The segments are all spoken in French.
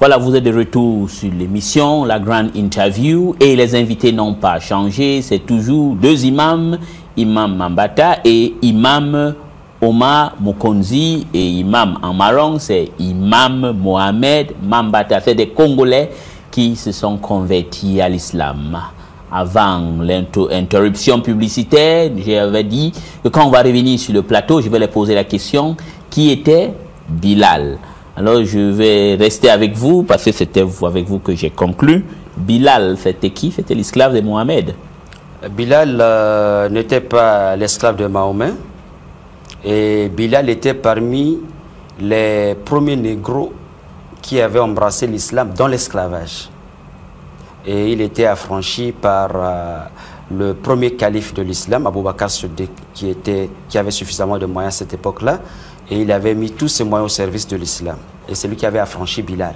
Voilà, vous êtes de retour sur l'émission, la grande interview, et les invités n'ont pas changé. C'est toujours deux imams, Imam Mambata et Imam Omar Mokonzi, et Imam en marron, c'est Imam Mohamed Mambata. C'est des Congolais qui se sont convertis à l'islam. Avant l'interruption publicitaire, j'avais dit que quand on va revenir sur le plateau, je vais leur poser la question, qui était Bilal? Alors, je vais rester avec vous, parce que c'était avec vous que j'ai conclu. Bilal, c'était qui? C'était l'esclave de Mohamed. Bilal n'était pas l'esclave de Mahomet. Et Bilal était parmi les premiers négros qui avaient embrassé l'islam dans l'esclavage. Et il était affranchi par le premier calife de l'islam, Abou Bakr Siddiq, qui avait suffisamment de moyens à cette époque-là. Et il avait mis tous ses moyens au service de l'islam. Et c'est lui qui avait affranchi Bilal.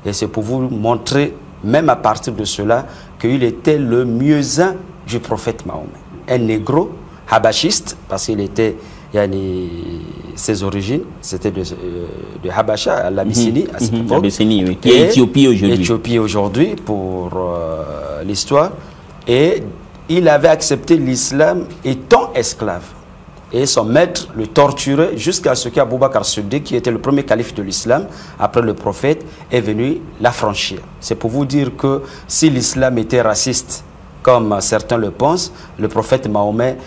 Et c'est pour vous montrer, même à partir de cela, qu'il était le muezzin du prophète Mahomet. Un négro, habachiste, parce qu'il était, ses origines, c'était de Habasha, l'Abyssinie, à cette époque. L'Abyssinie, oui, qui est Éthiopie aujourd'hui. Éthiopie aujourd'hui, pour l'histoire. Et il avait accepté l'islam étant esclave. Et son maître le torturait jusqu'à ce qu'Abou Bakr Siddiq, qui était le premier calife de l'islam, après le prophète, est venu l'affranchir. C'est pour vous dire que si l'islam était raciste, comme certains le pensent, le prophète Mahomet,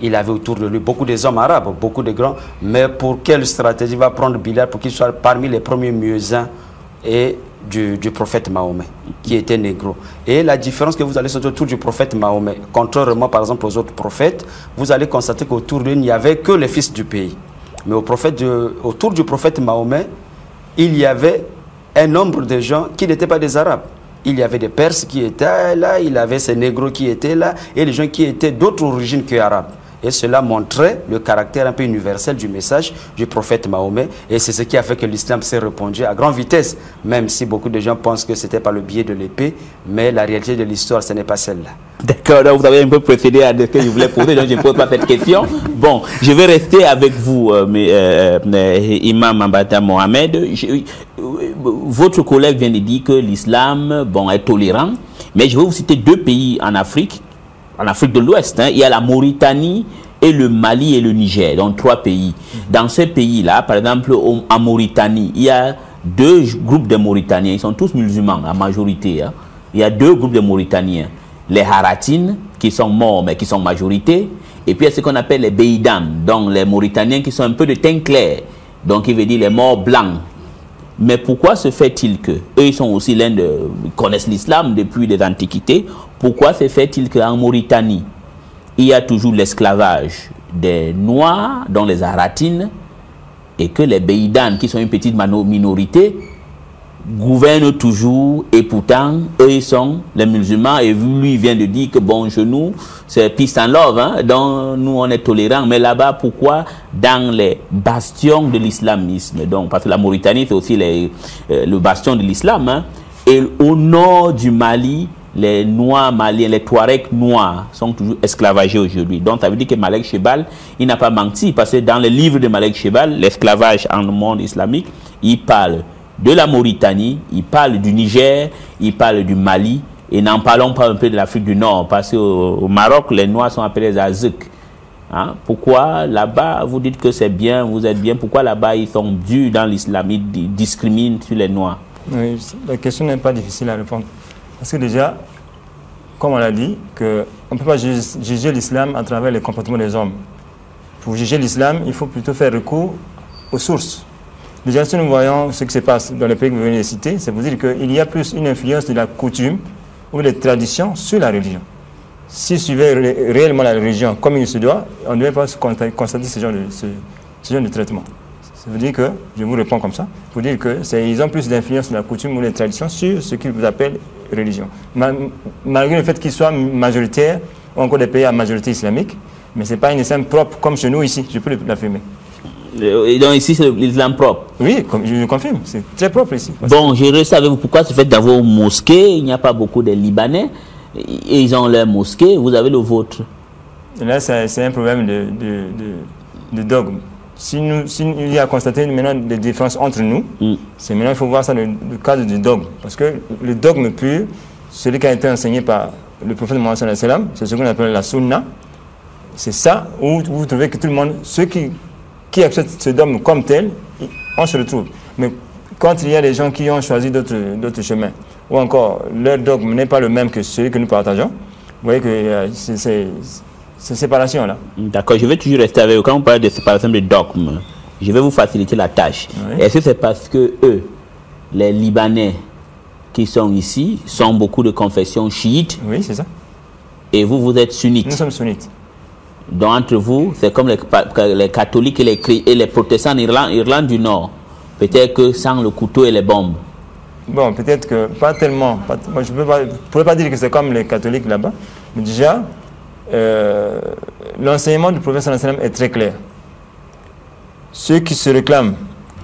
il avait autour de lui beaucoup des hommes arabes, beaucoup de grands, mais pour quelle stratégie va prendre Bilal pour qu'il soit parmi les premiers muezzins et du prophète Mahomet, qui était négro. Et la différence que vous allez sentir autour du prophète Mahomet, contrairement par exemple aux autres prophètes, vous allez constater qu'autour d'eux, il n'y avait que les fils du pays. Mais autour du prophète Mahomet, il y avait un nombre de gens qui n'étaient pas des Arabes. Il y avait des Perses qui étaient là, il y avait ces négros qui étaient là, et les gens qui étaient d'autres origines que arabes. Et cela montrait le caractère un peu universel du message du prophète Mahomet. Et c'est ce qui a fait que l'islam s'est répandu à grande vitesse, même si beaucoup de gens pensent que c'était par le biais de l'épée, mais la réalité de l'histoire, ce n'est pas celle-là. D'accord, donc vous avez un peu précédé à ce que je voulais poser, donc je ne pose pas cette question. Bon, je vais rester avec vous, Imam Mambata Mohamed. Votre collègue vient de dire que l'islam, bon, est tolérant, mais je vais vous citer deux pays en Afrique de l'Ouest. Il y a la Mauritanie et le Mali et le Niger, donc trois pays. Dans ces pays-là, par exemple, en Mauritanie, il y a deux groupes de Mauritaniens, ils sont tous musulmans, en majorité. Il y a deux groupes de Mauritaniens. Les Haratines, qui sont morts, mais qui sont majorité, et puis il y a ce qu'on appelle les Beïdan, donc les Mauritaniens qui sont un peu de teint clair, donc il veut dire les morts blancs. Mais pourquoi se fait-il que, eux ils sont aussi ils connaissent l'islam depuis les antiquités, pourquoi se fait-il qu'en Mauritanie, il y a toujours l'esclavage des Noirs, dont les Haratines, et que les Beïdan, qui sont une petite minorité, gouvernent toujours, et pourtant, eux, ils sont les musulmans, et lui, il vient de dire que, bon, chez nous, c'est peace and love, donc nous, on est tolérants, mais là-bas, pourquoi dans les bastions de l'islamisme, donc, parce que la Mauritanie, c'est aussi le bastion de l'islam, et au nord du Mali, les Noirs maliens, les Touaregs noirs sont toujours esclavagés aujourd'hui. Donc, ça veut dire que Malek Chebal, il n'a pas menti, parce que dans les livres de Malek Chebal, l'esclavage en monde islamique, il parle de la Mauritanie, il parle du Niger, il parle du Mali, et n'en parlons pas un peu de l'Afrique du Nord, parce qu'au Maroc, les Noirs sont appelés les Azouk. Pourquoi là-bas, vous dites que c'est bien, vous êtes bien, pourquoi là-bas ils sont durs dans l'islam, ils discriminent sur les Noirs? Oui, la question n'est pas difficile à répondre. Parce que déjà, comme on l'a dit, on ne peut pas juger l'islam à travers les comportements des hommes. Pour juger l'islam, il faut plutôt faire recours aux sources. Déjà, si nous voyons ce qui se passe dans les pays que vous venez de citer, c'est pour dire qu'il y a plus une influence de la coutume ou des traditions sur la religion. Si suivait réellement la religion comme il se doit, on ne devait pas constater ce genre de traitement. Ça veut dire que, je vous réponds comme ça, pour dire qu'ils ont plus d'influence de la coutume ou des traditions sur ce qu'ils vous appellent religion. Malgré le fait qu'ils soient majoritaires, ou encore des pays à majorité islamique, mais ce n'est pas une islam propre comme chez nous ici, je peux l'affirmer. Et donc ici, c'est l'islam propre. Oui, je confirme, c'est très propre ici. Bon, je reste avec vous. Pourquoi ce fait dans vos mosquées, il n'y a pas beaucoup de Libanais, et ils ont leur mosquée, vous avez le vôtre. Là, c'est un problème de dogme. s'il y a constaté maintenant des différences entre nous, c'est maintenant il faut voir ça dans le cadre du dogme. Parce que le dogme pur, celui qui a été enseigné par le prophète Mohammed sallallahu alayhi wa sallam, c'est ce qu'on appelle la sunna. C'est ça où vous trouvez que tout le monde, ceux qui acceptent ce dogme comme tel, on se retrouve. Mais quand il y a des gens qui ont choisi d'autres chemins, ou encore leur dogme n'est pas le même que celui que nous partageons, vous voyez que c'est cette séparation-là. D'accord, je vais toujours rester avec vous. Quand on parle de séparation de dogme, je vais vous faciliter la tâche. Oui. Est-ce que c'est parce que eux, les Libanais qui sont ici, sont beaucoup de confession chiite? Oui, c'est ça. Et vous, vous êtes sunnite? Nous sommes sunnites. Donc entre vous, c'est comme les catholiques et les protestants en Irlande du Nord. Peut-être que sans le couteau et les bombes. Bon, peut-être que pas tellement. Moi, je ne pourrais pas dire que c'est comme les catholiques là-bas. Mais déjà, l'enseignement du prophète sallallahu alayhi wa sallam est très clair. Ceux qui se réclament,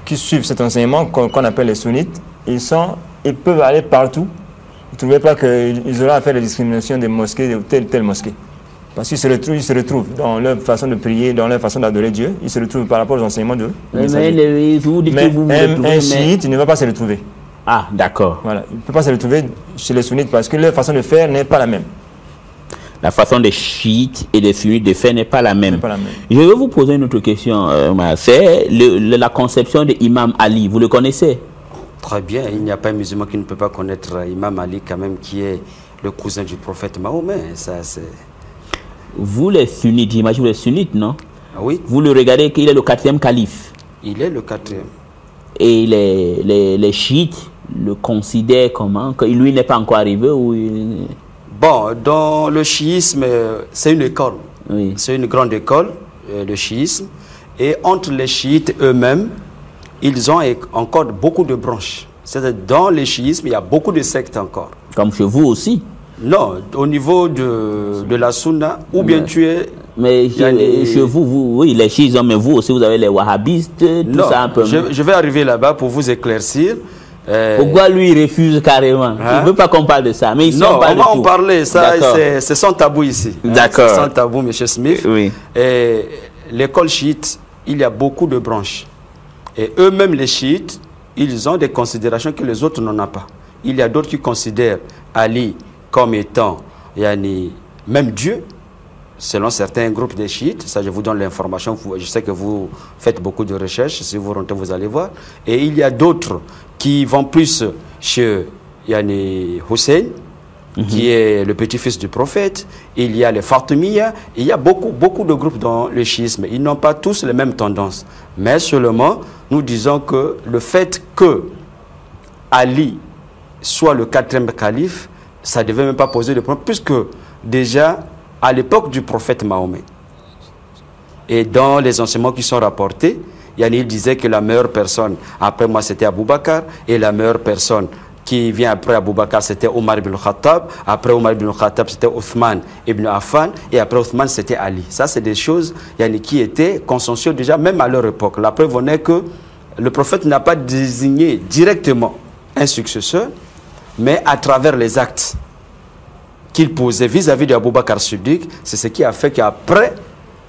qui suivent cet enseignement qu'on appelle les sunnites, ils peuvent aller partout. Vous ne trouvez pas qu'ils auront à faire la discrimination des mosquées, de telle mosquée. Parce qu'ils se retrouvent dans leur façon de prier, dans leur façon d'adorer Dieu. Ils se retrouvent par rapport aux enseignements de mais un chiite, il ne va pas se retrouver. Ah, d'accord. Voilà. Il ne peut pas se retrouver chez les sunnites parce que leur façon de faire n'est pas la même. La façon des chiites et des sunnites de faire n'est pas la même. Je vais vous poser une autre question. C'est la conception de Imam Ali. Vous le connaissez? Très bien. Il n'y a pas un musulman qui ne peut pas connaître Imam Ali quand même, qui est le cousin du prophète Mahomet. Ça, c'est... Vous les sunnites, j'imagine vous les sunnites, non? Ah oui. Vous le regardez qu'il est le 4e calife. Il est le 4e. Et les chiites le considèrent comment? Que lui n'est pas encore arrivé ou... Bon, dans le chiisme, c'est une école. Oui. C'est une grande école, le chiisme. Et entre les chiites eux-mêmes, ils ont encore beaucoup de branches. C'est-à-dire dans le chiisme, il y a beaucoup de sectes encore. Comme chez vous aussi? Non, au niveau de la sunna, ou bien tu es... Mais chez vous, oui, les chiites, mais vous aussi, vous avez les wahhabistes, tout non, ça un peu. Je vais arriver là-bas pour vous éclaircir. Pourquoi lui il refuse carrément? Hein? Il ne veut pas qu'on parle de ça. Mais ici, non, on parle va en parler. Ça, c'est sans tabou ici. D'accord. C'est sans tabou, M. Smith. Oui. L'école chiite, il y a beaucoup de branches. Et eux-mêmes, les chiites, ils ont des considérations que les autres n'en ont pas. Il y a d'autres qui considèrent Ali comme étant même Dieu, selon certains groupes de chiites. Ça, je vous donne l'information. Je sais que vous faites beaucoup de recherches. Si vous rentrez, vous allez voir. Et il y a d'autres qui vont plus chez Hussein, qui est le petit-fils du prophète. Il y a les Fatimiyya. Il y a beaucoup de groupes dans le chiisme. Ils n'ont pas tous les mêmes tendances. Mais seulement, nous disons que le fait que Ali soit le 4e calife, ça ne devait même pas poser de problème, puisque déjà, à l'époque du prophète Mahomet, et dans les enseignements qui sont rapportés, il disait que la meilleure personne après moi c'était Abou Bakr, et la meilleure personne qui vient après Abou Bakr c'était Omar ibn Khattab, après Omar ibn Khattab c'était Othman ibn Affan, et après Othman c'était Ali. Ça c'est des choses qui étaient consensuelles déjà même à leur époque. La preuve en est que le prophète n'a pas désigné directement un successeur, mais à travers les actes qu'il posait vis-à-vis d'Abou Bakr Siddiq, c'est ce qui a fait qu'après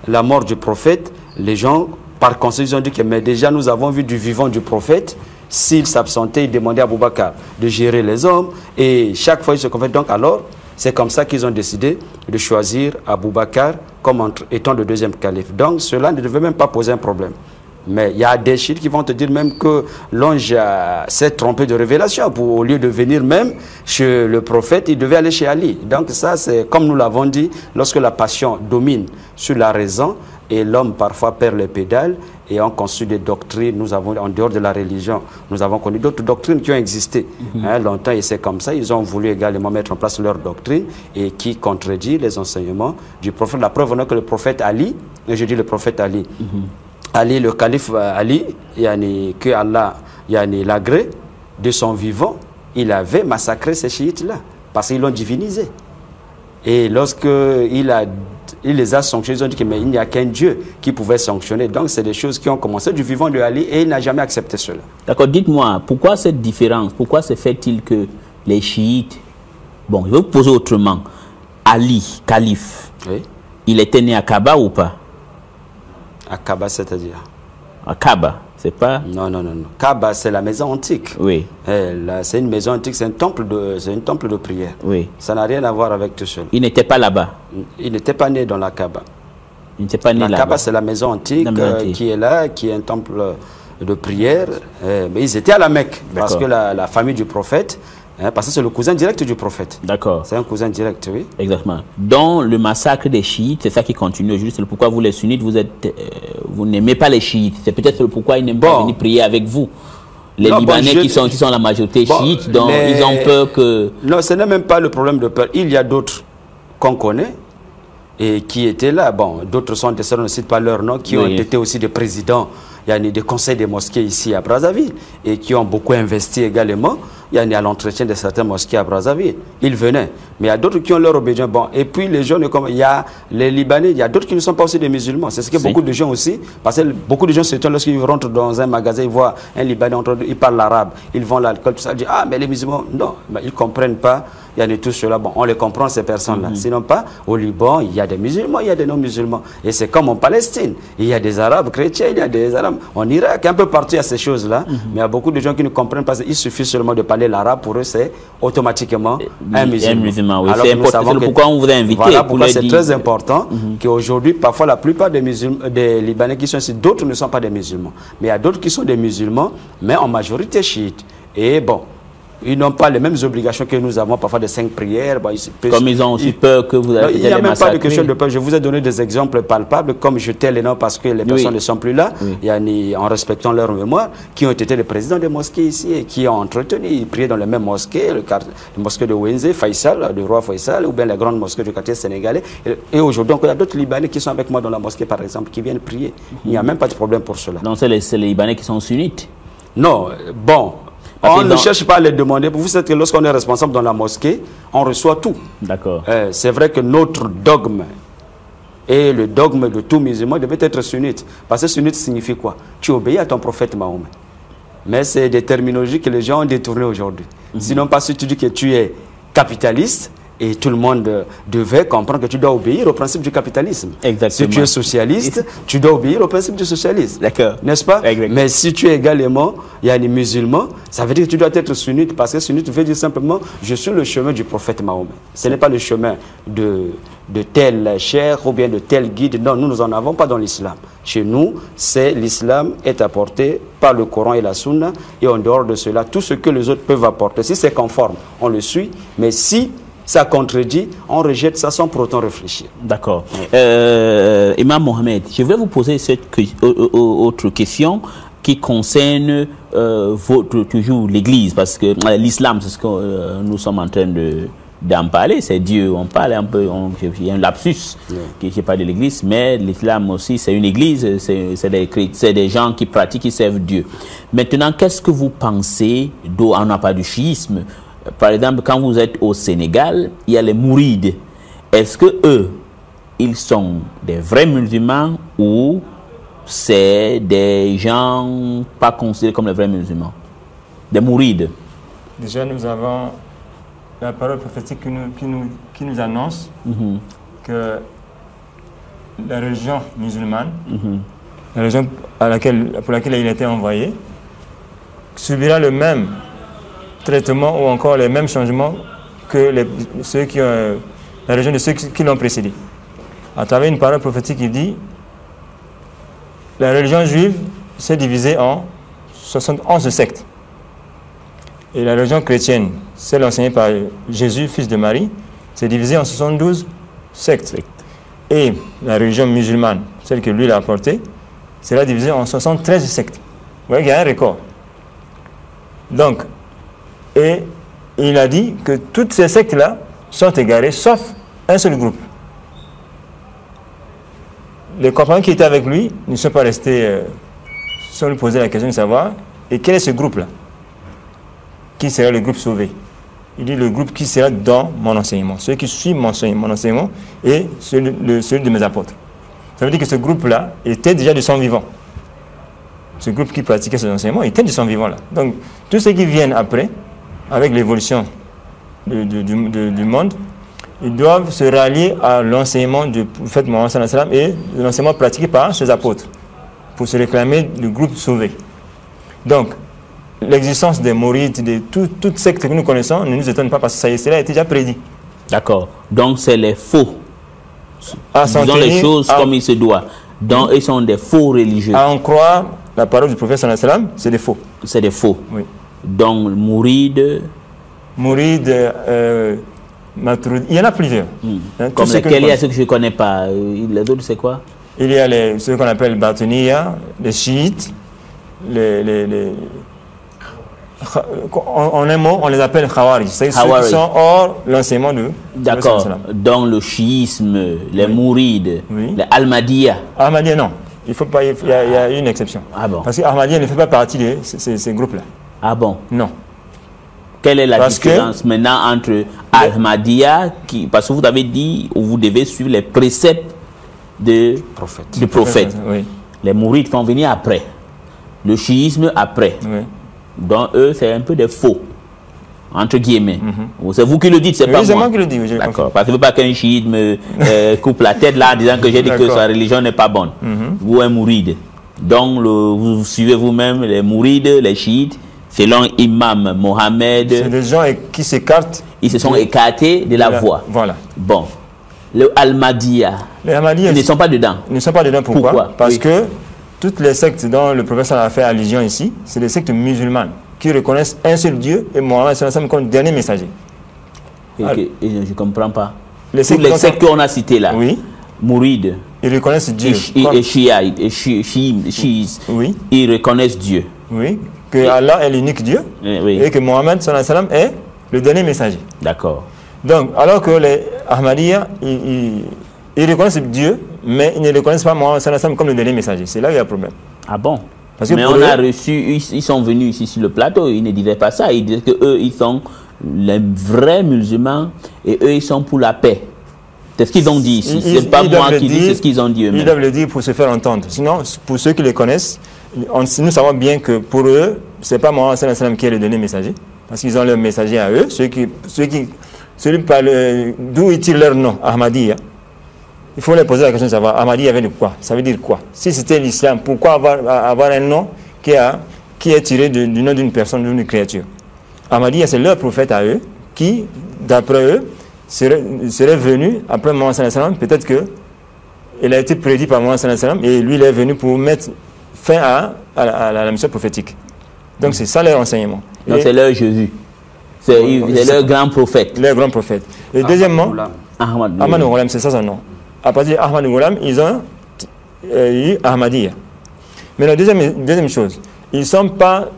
la mort du prophète, les gens, par conséquent, ont dit que mais déjà nous avons vu du vivant du prophète, s'il s'absentait, il demandait à Abou Bakr de gérer les hommes, et chaque fois il se convertit. Donc alors, c'est comme ça qu'ils ont décidé de choisir Abou Bakr comme étant le 2e calife. Donc cela ne devait même pas poser un problème. Mais il y a des chiites qui vont te dire même que l'ange s'est trompé de révélation. Au lieu de venir même chez le prophète, il devait aller chez Ali. Donc ça, c'est comme nous l'avons dit, lorsque la passion domine sur la raison et l'homme parfois perd les pédales et on construit des doctrines. Nous avons, en dehors de la religion, nous avons connu d'autres doctrines qui ont existé longtemps et c'est comme ça. Ils ont voulu également mettre en place leur doctrine et qui contredit les enseignements du prophète. La preuve est que le prophète Ali, et je dis le prophète Ali, Ali, le calife Ali, que Allah l'agré de son vivant, il avait massacré ces chiites-là, parce qu'ils l'ont divinisé. Et lorsqu'il les a sanctionnés, ils ont dit qu'il n'y a qu'un Dieu qui pouvait sanctionner. Donc c'est des choses qui ont commencé du vivant de Ali et il n'a jamais accepté cela. D'accord, dites-moi, pourquoi cette différence? Pourquoi se fait-il que les chiites... Bon, je vais vous poser autrement. Ali, calife, oui. Il était né à Kaaba ou pas? À Kaaba, c'est-à-dire? Kaaba, c'est pas... Non. Kaaba, c'est la maison antique. Oui. C'est une maison antique, c'est un temple de prière. Oui. Ça n'a rien à voir avec tout cela. Il n'était pas là-bas. Il n'était pas né dans la Kaaba. Il n'était pas né là-bas. La Kaaba, c'est la maison antique qui est là, qui est un temple de prière. Mais ils étaient à la Mecque, parce que la famille du prophète, parce que c'est le cousin direct du prophète. D'accord. C'est un cousin direct, oui. Exactement. Dans le massacre des chiites, c'est ça qui continue aujourd'hui. C'est pourquoi vous, les sunnites, vous n'aimez pas les chiites. C'est peut-être pourquoi ils n'aiment pas venir prier avec vous. Les Libanais qui sont la majorité chiite, donc ils ont peur que... Non, ce n'est même pas le problème de peur. Il y a d'autres qu'on connaît et qui étaient là. Bon, d'autres sont des, on ne cite pas leur nom, qui ont été aussi des présidents. Il y a des conseils des mosquées ici à Brazzaville et qui ont beaucoup investi également. Il y a à l'entretien de certaines mosquées à Brazzaville. Ils venaient. Mais il y a d'autres qui ont leur obédience. Bon, et puis les jeunes, comme il y a les Libanais, il y a d'autres qui ne sont pas aussi des musulmans. C'est ce que beaucoup de gens aussi, parce que beaucoup de gens s'étonnent lorsqu'ils rentrent dans un magasin, ils voient un Libanais, ils parlent l'arabe, ils vont l'alcool, tout ça, ils disent, ah, mais les musulmans, non, mais ils ne comprennent pas. Il y a de tout cela. Bon, on les comprend, ces personnes-là. Sinon pas, au Liban, il y a des musulmans, il y a des non-musulmans. Et c'est comme en Palestine. Il y a des Arabes chrétiens, il y a des Arabes. En Irak, un peu partout, il y a ces choses-là. Mais il y a beaucoup de gens qui ne comprennent pas. Il suffit seulement de parler l'arabe. Pour eux, c'est automatiquement un musulman. Oui. C'est important. C'est pourquoi on vous a invité. Voilà pourquoi c'est très important qu'aujourd'hui, parfois, la plupart des Libanais qui sont ici, d'autres ne sont pas des musulmans. Mais il y a d'autres qui sont des musulmans, mais en majorité chiites. Et bon, ils n'ont pas les mêmes obligations que nous avons, parfois de 5 prières. Bon, comme ils ont aussi peur que vous avez il n'y a même pas de question de peur. Je vous ai donné des exemples palpables, comme je tais les noms parce que les personnes ne sont plus là, en respectant leur mémoire, qui ont été les présidents des mosquées ici et qui ont entretenu, ils priaient dans les mêmes mosquées, les mosquées de Wenze, Faisal, du roi Faisal, ou bien les grandes mosquées du quartier sénégalais. Et aujourd'hui, il y a d'autres Libanais qui sont avec moi dans la mosquée, par exemple, qui viennent prier. Il n'y a même pas de problème pour cela. Donc c'est les Libanais qui sont sunnites? Non, bon. On ne cherche pas à les demander. Vous savez que lorsqu'on est responsable dans la mosquée, on reçoit tout. D'accord. C'est vrai que notre dogme et le dogme de tout musulman devait être sunnite. Parce que sunnite signifie quoi? Tu obéis à ton prophète Mahomet. Mais c'est des terminologies que les gens ont détournées aujourd'hui. Sinon, parce que tu dis que tu es capitaliste, et tout le monde devait comprendre que tu dois obéir au principe du capitalisme. Exactement. Si tu es socialiste, tu dois obéir au principe du socialisme. D'accord. N'est-ce pas? Mais si tu es également, il y a les musulmans, ça veut dire que tu dois être sunnite, parce que sunnite veut dire simplement, je suis le chemin du prophète Mahomet. Ce n'est pas le chemin de tel cheikh ou bien de tel guide. Non, nous en avons pas dans l'islam. Chez nous, l'islam est apporté par le Coran et la Sunna, et en dehors de cela, tout ce que les autres peuvent apporter. Si c'est conforme, on le suit, mais si ça contredit, on rejette ça sans pour autant réfléchir. D'accord. Imam Mohamed, je vais vous poser cette autre question qui concerne toujours l'Église, parce que l'islam, c'est ce que nous sommes en train d'en parler, c'est Dieu, on parle un peu, il y a un lapsus qui n'est pas de l'Église, mais l'islam aussi, c'est une Église, c'est des gens qui pratiquent, qui servent Dieu. Maintenant, qu'est-ce que vous pensez, on n'a pas du chiisme? Par exemple, quand vous êtes au Sénégal, il y a les mourides. Est-ce que eux, ils sont des vrais musulmans ou c'est des gens pas considérés comme les vrais musulmans? Des mourides. Déjà, nous avons la parole prophétique qui nous annonce que la religion musulmane, la religion pour laquelle il a été envoyé, subira le même traitement ou encore les mêmes changements que ceux qui ont la religion de ceux qui l'ont précédé. À travers une parole prophétique, il dit la religion juive s'est divisée en 71 sectes. Et la religion chrétienne, celle enseignée par Jésus, fils de Marie, s'est divisée en 72 sectes. Et la religion musulmane, celle que lui a apportée, sera divisée en 73 sectes. Vous voyez qu'il y a un record. Donc, et il a dit que toutes ces sectes-là sont égarées, sauf un seul groupe. Les compagnons qui étaient avec lui ne sont pas restés sans lui poser la question de savoir, et quel est ce groupe-là? Qui sera le groupe sauvé? Il dit le groupe qui sera dans mon enseignement, ceux qui suivent mon enseignement et celui de mes apôtres. Ça veut dire que ce groupe-là était déjà de son vivant. Ce groupe qui pratiquait ces enseignements était de son vivant là. Donc, tous ceux qui viennent après, avec l'évolution du monde, ils doivent se rallier à l'enseignement du prophète Mohammed et l'enseignement pratiqué par ses apôtres. pour se réclamer du groupe sauvé. Donc, l'existence des mourides, de toute secte que nous connaissons, ne nous étonne pas parce que cela a été déjà prédit. D'accord. Donc, c'est les faux. Disons les choses comme il se doit. Donc, ils sont des faux religieux. À en croire la parole du prophète sallallahu alayhi wa sallam, c'est des faux. C'est des faux. Oui. Donc, mouride. Mouride, Maturidi, il y en a plusieurs. Hein, comme lesquels il y a ceux que je ne connais pas. Les autres, c'est quoi? Il y a ceux qu'on appelle Batiniya, les chiites, en un mot, on les appelle Khawarij. C'est ceux qui sont hors l'enseignement de... D'accord. Donc le chiisme, les mourides, les Ahmadiyya. Ahmadiyya, non. Il faut pas, il y a une exception. Ah bon? Parce que Ahmadiyya ne fait pas partie de ces groupes-là. Ah bon? Non. Quelle est la différence maintenant entre Ahmadiyya, parce que vous avez dit, vous devez suivre les préceptes du prophète. Oui. Les mourides vont venir après. Le chiisme après. Oui. Donc eux, c'est un peu des faux, entre guillemets. C'est vous qui le dites, c'est pas moi. C'est moi qui le dis. D'accord. Parce que je ne veux pas qu'un chiite me coupe la tête là en disant que j'ai dit que sa religion n'est pas bonne. Vous, un mouride. Donc vous suivez vous-même les mourides, les chiites, selon Imam Mohamed. C'est des gens qui s'écartent. Ils se sont écartés de la voie. Voilà. Bon. Le Ahmadiyya. Les Ahmadiyya, ils ne sont pas dedans. Ils ne sont pas dedans. Pourquoi? Parce que toutes les sectes dont le professeur a fait allusion ici, c'est des sectes musulmanes qui reconnaissent un seul Dieu et Mohammed comme dernier messager. Je ne comprends pas. Les sectes qu'on a citées là, oui. Mourides, ils reconnaissent Dieu. Et chiites, oui. Ils reconnaissent Dieu. Oui, que Allah est l'unique Dieu et que Mohammed est le dernier messager. D'accord. Donc, alors que les Ahmadiyya, ils reconnaissent Dieu, mais ils ne reconnaissent pas Mohammed comme le dernier messager. C'est là où il y a un problème. Ah bon? Parce que mais on a reçu, ils sont venus ici sur le plateau, ils ne disaient pas ça. Ils disaient qu'eux, ils sont les vrais musulmans et eux, ils sont pour la paix. C'est ce qu'ils ont dit ici. C'est pas moi qui dis, c'est ce qu'ils ont dit eux-mêmes. Ils doivent le dire pour se faire entendre. Sinon, pour ceux qui les connaissent, nous savons bien que pour eux, ce n'est pas Mohammed qui est le dernier messager. Parce qu'ils ont leur messager à eux. D'où ils tirent leur nom, Ahmadiyya. Il faut leur poser la question de savoir, Ahmadiyya avait de quoi? Ça veut dire quoi? Si c'était l'islam, pourquoi avoir un nom qui est tiré du nom d'une personne, d'une créature? Ahmadiyya, c'est leur prophète à eux, qui, d'après eux, serait venu après Mohammed sallallahu alayhi wa sallam. Peut-être qu'il a été prédit par Mohammed sallallahu alayhi wa sallam, et lui, il est venu pour mettre fin à la mission prophétique. Donc, c'est ça leur enseignement. Donc, c'est leur Jésus. C'est leur grand prophète. Leur grand prophète. Et deuxièmement, Ahmad Ghulam, c'est ça son nom. À partir d'Ahmad Ghulam, ils ont eu Ahmadiyya. Mais la deuxième chose, ils ne sont pas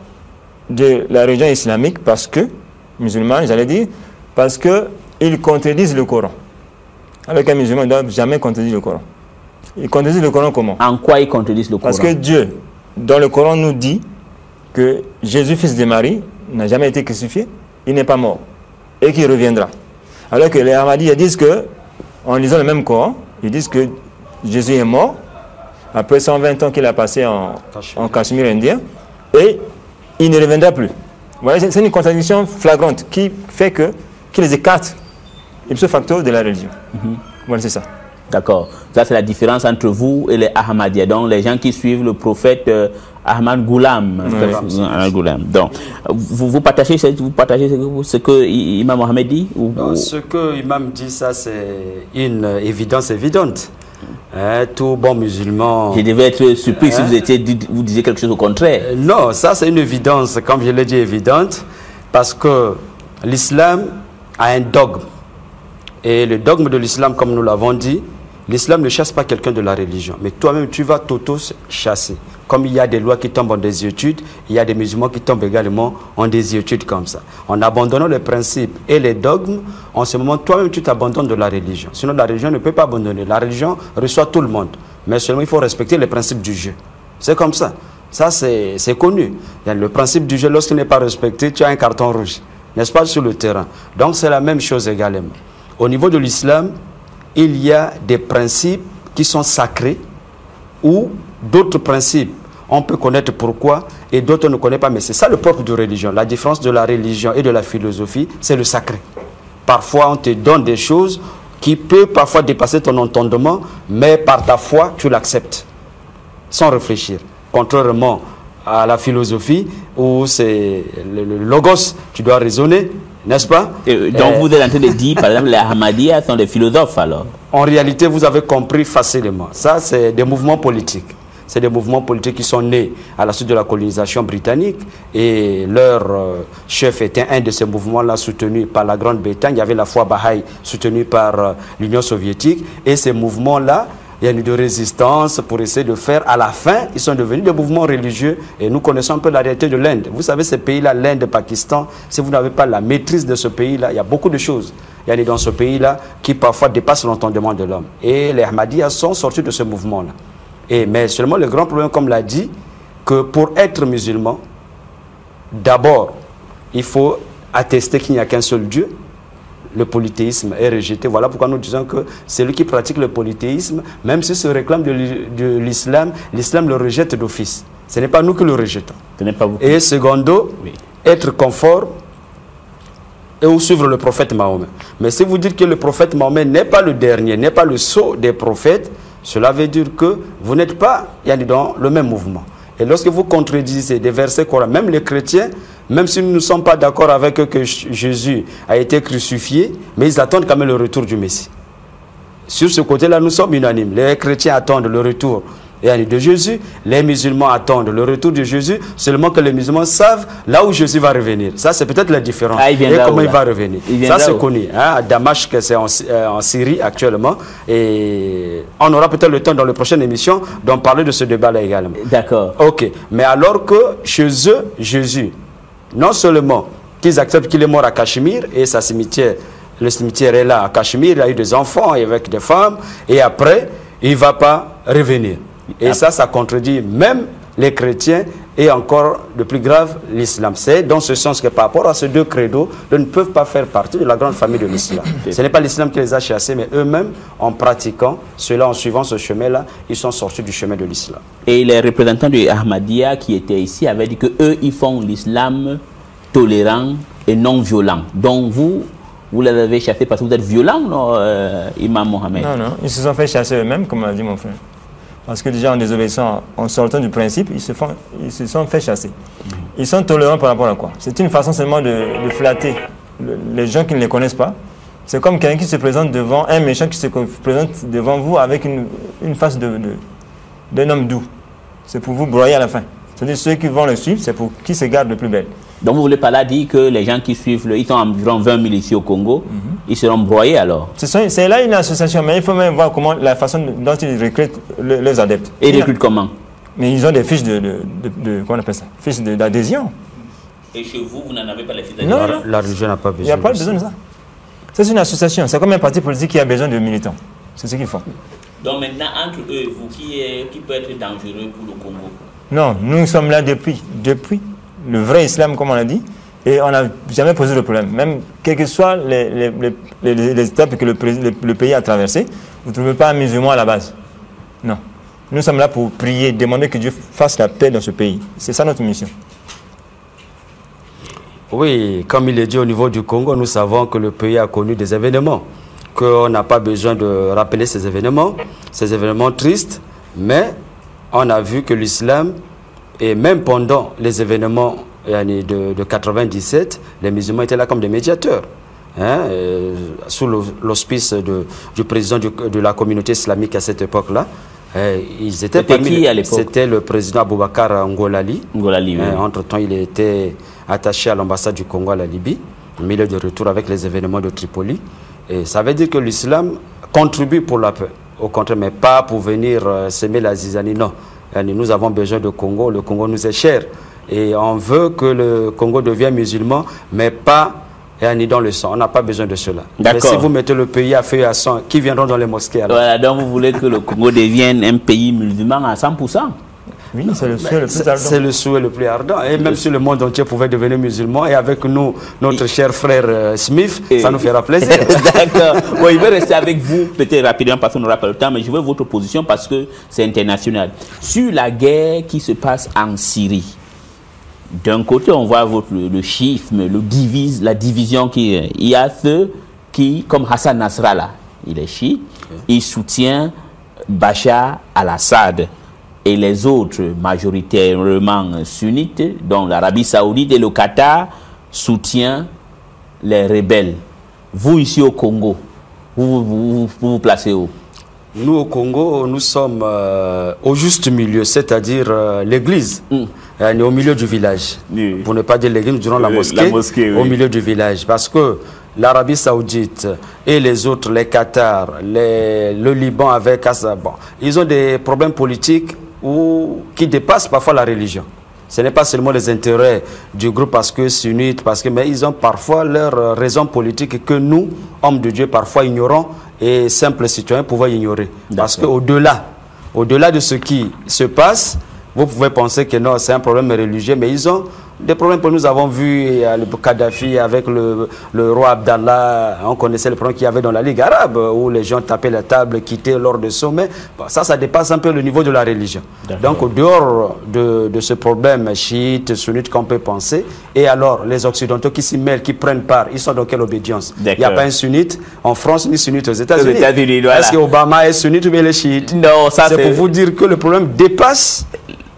de la religion islamique parce que, musulmans, j'allais dire, parce qu'ils contredisent le Coran. Avec un musulman, ils ne doivent jamais contredire le Coran. Ils contredisent le Coran comment? En quoi ils contredisent le Coran? Parce que Dieu, dans le Coran, nous dit que Jésus, fils de Marie, n'a jamais été crucifié, il n'est pas mort et qu'il reviendra. Alors que les Ahmadiyya disent que, en lisant le même Coran, ils disent que Jésus est mort après 120 ans qu'il a passé en Cachemire indien et il ne reviendra plus. Voilà, c'est une contradiction flagrante qui fait qu'ils les écartent ipso facto de la religion. Voilà, c'est ça. D'accord. Ça, c'est la différence entre vous et les Ahmadiyya. Donc, les gens qui suivent le prophète Ahmad Ghulam. Donc, vous partagez ce que Imam Mohamed dit Ce que Imam dit, ça, c'est une évidence évidente. Tout bon musulman... Je devais être surpris si vous disiez quelque chose au contraire. Non, ça, c'est une évidence, comme je l'ai dit, évidente, parce que l'islam a un dogme. Et le dogme de l'islam, comme nous l'avons dit, l'islam ne chasse pas quelqu'un de la religion, mais toi-même, tu vas t'auto-chasser. Comme il y a des lois qui tombent en désuétude, il y a des musulmans qui tombent également en désuétude comme ça. En abandonnant les principes et les dogmes, en ce moment, toi-même, tu t'abandonnes de la religion. Sinon, la religion ne peut pas abandonner. La religion reçoit tout le monde. Mais seulement, il faut respecter les principes du jeu. C'est comme ça. Ça, c'est connu. Il y a le principe du jeu, lorsqu'il n'est pas respecté, tu as un carton rouge. N'est-ce pas, sur le terrain? Donc, c'est la même chose également. Au niveau de l'islam, il y a des principes qui sont sacrés ou d'autres principes, on peut connaître pourquoi et d'autres ne connaissent pas. Mais c'est ça le propre de religion. La différence de la religion et de la philosophie, c'est le sacré. Parfois, on te donne des choses qui peuvent parfois dépasser ton entendement, mais par ta foi, tu l'acceptes. sans réfléchir. Contrairement à la philosophie où c'est le logos, tu dois raisonner, n'est-ce pas? Donc vous êtes en train de dire, par exemple, les Ahmadiyya sont des philosophes alors? En réalité, vous avez compris facilement. Ça, c'est des mouvements politiques. C'est des mouvements politiques qui sont nés à la suite de la colonisation britannique et leur chef était un de ces mouvements-là soutenu par la Grande-Bretagne. Il y avait la foi Baha'i soutenue par l'Union soviétique et ces mouvements-là, il y a eu de résistance pour essayer de faire. À la fin, ils sont devenus des mouvements religieux et nous connaissons un peu la réalité de l'Inde. Vous savez, ces pays-là, l'Inde, le Pakistan, si vous n'avez pas la maîtrise de ce pays-là, il y a beaucoup de choses. Il y a dans ce pays-là qui parfois dépassent l'entendement de l'homme. Et les Ahmadiyya sont sortis de ce mouvement-là. Mais seulement le grand problème, comme l'a dit, que pour être musulman, d'abord, il faut attester qu'il n'y a qu'un seul Dieu. Le polythéisme est rejeté. Voilà pourquoi nous disons que celui qui pratique le polythéisme, même s'il se réclame de l'islam, l'islam le rejette d'office. Ce n'est pas nous qui le rejetons. Ce n'est pas vous. Et secondo, être conforme et suivre le prophète Mahomet. Mais si vous dites que le prophète Mahomet n'est pas le dernier, n'est pas le sceau des prophètes, cela veut dire que vous n'êtes pas dans le même mouvement. Et lorsque vous contredisez des versets coraniques, même les chrétiens, même si nous ne sommes pas d'accord avec eux que Jésus a été crucifié, mais ils attendent quand même le retour du Messie. Sur ce côté-là, nous sommes unanimes. Les chrétiens attendent le retour de Jésus, les musulmans attendent le retour de Jésus, seulement que les musulmans savent là où Jésus va revenir. Ça, c'est peut-être la différence. Et comment il va revenir. Ça, c'est connu. À Damas, c'est en Syrie actuellement. Et on aura peut-être le temps dans la prochaine émission d'en parler de ce débat-là également. D'accord. Ok. Mais alors que chez eux, Jésus, non seulement qu'ils acceptent qu'il est mort à Cachemire et sa cimetière, le cimetière est là à Cachemire, il a eu des enfants avec des femmes, et après, il ne va pas revenir. Et ça contredit même les chrétiens et encore de plus grave, l'islam. C'est dans ce sens que par rapport à ces deux credos, ils ne peuvent pas faire partie de la grande famille de l'islam. Ce n'est pas l'islam qui les a chassés, mais eux-mêmes, en pratiquant cela, en suivant ce chemin-là, ils sont sortis du chemin de l'islam. Et les représentants de Ahmadiyya qui étaient ici avaient dit qu'eux, ils font l'islam tolérant et non violent. Donc vous les avez chassés parce que vous êtes violent, non, Imam Mohamed? Non, non, ils se sont fait chasser eux-mêmes, comme l'a dit mon frère. Parce que déjà en désobéissant, en sortant du principe, ils se sont fait chasser. Ils sont tolérants par rapport à quoi? C'est une façon seulement de flatter les gens qui ne les connaissent pas. C'est comme quelqu'un qui se présente devant un méchant qui se présente devant vous avec une face d'un homme doux. C'est pour vous broyer à la fin. C'est-à-dire ceux qui vont le suivre, c'est pour qui se garde le plus belle. Donc vous voulez pas là dire que les gens qui suivent, ils sont environ 20 000 ici au Congo, ils seront broyés alors? C'est là une association, mais il faut même voir comment la façon dont ils recrutent les adeptes. Et ils recrutent comment? Mais ils ont des fiches comment on appelle ça? Fiches d'adhésion. Et chez vous, vous n'en avez pas les fiches d'adhésion? Non, la religion n'a pas besoin. Il n'y a pas besoin de ça. C'est une association, c'est comme un parti politique qui a besoin de militants. C'est ce qu'ils font. Donc maintenant, entre eux et vous, qui peut être dangereux pour le Congo? Non, nous sommes là depuis le vrai islam, comme on a dit, et on n'a jamais posé de problème. Même quelles que soient les étapes que le pays a traversées, vous ne trouvez pas un musulman à la base. Non. Nous sommes là pour prier, demander que Dieu fasse la paix dans ce pays. C'est ça notre mission. Oui, comme il est dit au niveau du Congo, nous savons que le pays a connu des événements, qu'on n'a pas besoin de rappeler ces événements tristes, mais on a vu que l'islam, et même pendant les événements de 97, les musulmans étaient là comme des médiateurs. Sous l'auspice du président de la communauté islamique à cette époque-là. Ils étaient qui à l'époque? C'était le président Boubacar Ngolali. Oui. Entre-temps, il était attaché à l'ambassade du Congo à la Libye. Mais il est de retour avec les événements de Tripoli. Et ça veut dire que l'islam contribue pour la paix. Au contraire, mais pas pour venir s'aimer la zizanie, non. Nous avons besoin de Congo, le Congo nous est cher. Et on veut que le Congo devienne musulman, mais pas dans le sang. On n'a pas besoin de cela. Mais si vous mettez le pays à feu et à sang, qui viendront dans les mosquées alors? Voilà, donc vous voulez que le Congo devienne un pays musulman à 100%? Oui, c'est le souhait le plus ardent. C'est le souhait le plus ardent. Et même si le monde entier pouvait devenir musulman, et avec nous, notre cher frère Smith, ça nous fera plaisir. D'accord. Bon, je vais rester avec vous, peut-être rapidement, parce qu'on n'aura pas le temps, mais je veux votre position parce que c'est international. Sur la guerre qui se passe en Syrie, d'un côté, on voit le schisme, la division il y a ceux qui, comme Hassan Nasrallah, il est chiite, il soutient Bachar al-Assad. et les autres majoritairement sunnites, dont l'Arabie Saoudite et le Qatar, soutiennent les rebelles. Vous, ici au Congo, vous placez où? Nous, au Congo, nous sommes au juste milieu, c'est-à-dire l'église. On est au milieu du village. Oui. Pour ne pas dire l'église, nous dirons la mosquée, oui. Au milieu du village. Parce que l'Arabie Saoudite et les autres, les Qatar, le Liban avec Bon, ils ont des problèmes politiques qui dépassent parfois la religion. Ce n'est pas seulement les intérêts du groupe parce que sunnite, mais ils ont parfois leurs raisons politiques que nous, hommes de Dieu, parfois ignorons et simples citoyens pouvons ignorer. Parce qu'au-delà de ce qui se passe, vous pouvez penser que non, c'est un problème religieux, mais ils ont des problèmes que nous avons vus, le Kadhafi avec le roi Abdallah, on connaissait le problème qu'il y avait dans la Ligue arabe, où les gens tapaient la table, quittaient lors de sommet. Bon, ça dépasse un peu le niveau de la religion. Donc, au dehors de ce problème chiite, sunnite qu'on peut penser, et alors les occidentaux qui s'y mêlent, qui prennent part, ils sont dans quelle obédience? Il n'y a pas un sunnite en France ni sunnite aux États-Unis. Voilà. Est-ce que Obama est sunnite ou bien il est chiite? Non, ça c'est pour vous dire que le problème dépasse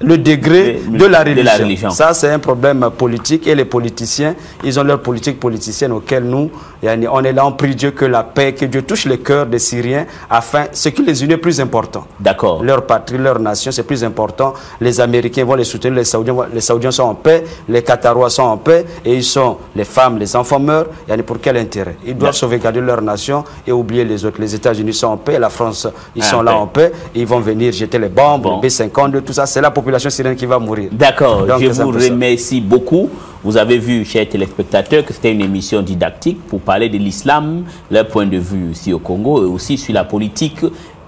le degré de la religion. Ça, c'est un problème politique et les politiciens, ils ont leur politique politicienne auquel nous, on est là, on prie Dieu que la paix, que Dieu touche les cœurs des Syriens afin, ce qui les unit est plus important. D'accord. Leur patrie, leur nation, c'est plus important. Les Américains vont les soutenir, les Saoudiens sont en paix, les Qatarois sont en paix et ils sont, les femmes, les enfants meurent. Pour quel intérêt? Ils doivent sauvegarder leur nation et oublier les autres. Les États-Unis sont en paix, la France, ils sont là en paix, et ils vont venir jeter les bombes, les B-52, tout ça, c'est la population syrienne qui va mourir. D'accord, je vous remercie beaucoup. Vous avez vu, chers téléspectateurs, que c'était une émission didactique pour parler de l'islam, leur point de vue ici au Congo et aussi sur la politique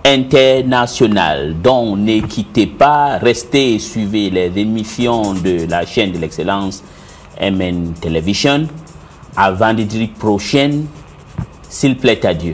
internationale. Donc, ne quittez pas, restez et suivez les émissions de la chaîne de l'excellence MN Television. À vendredi prochain, s'il plaît à Dieu.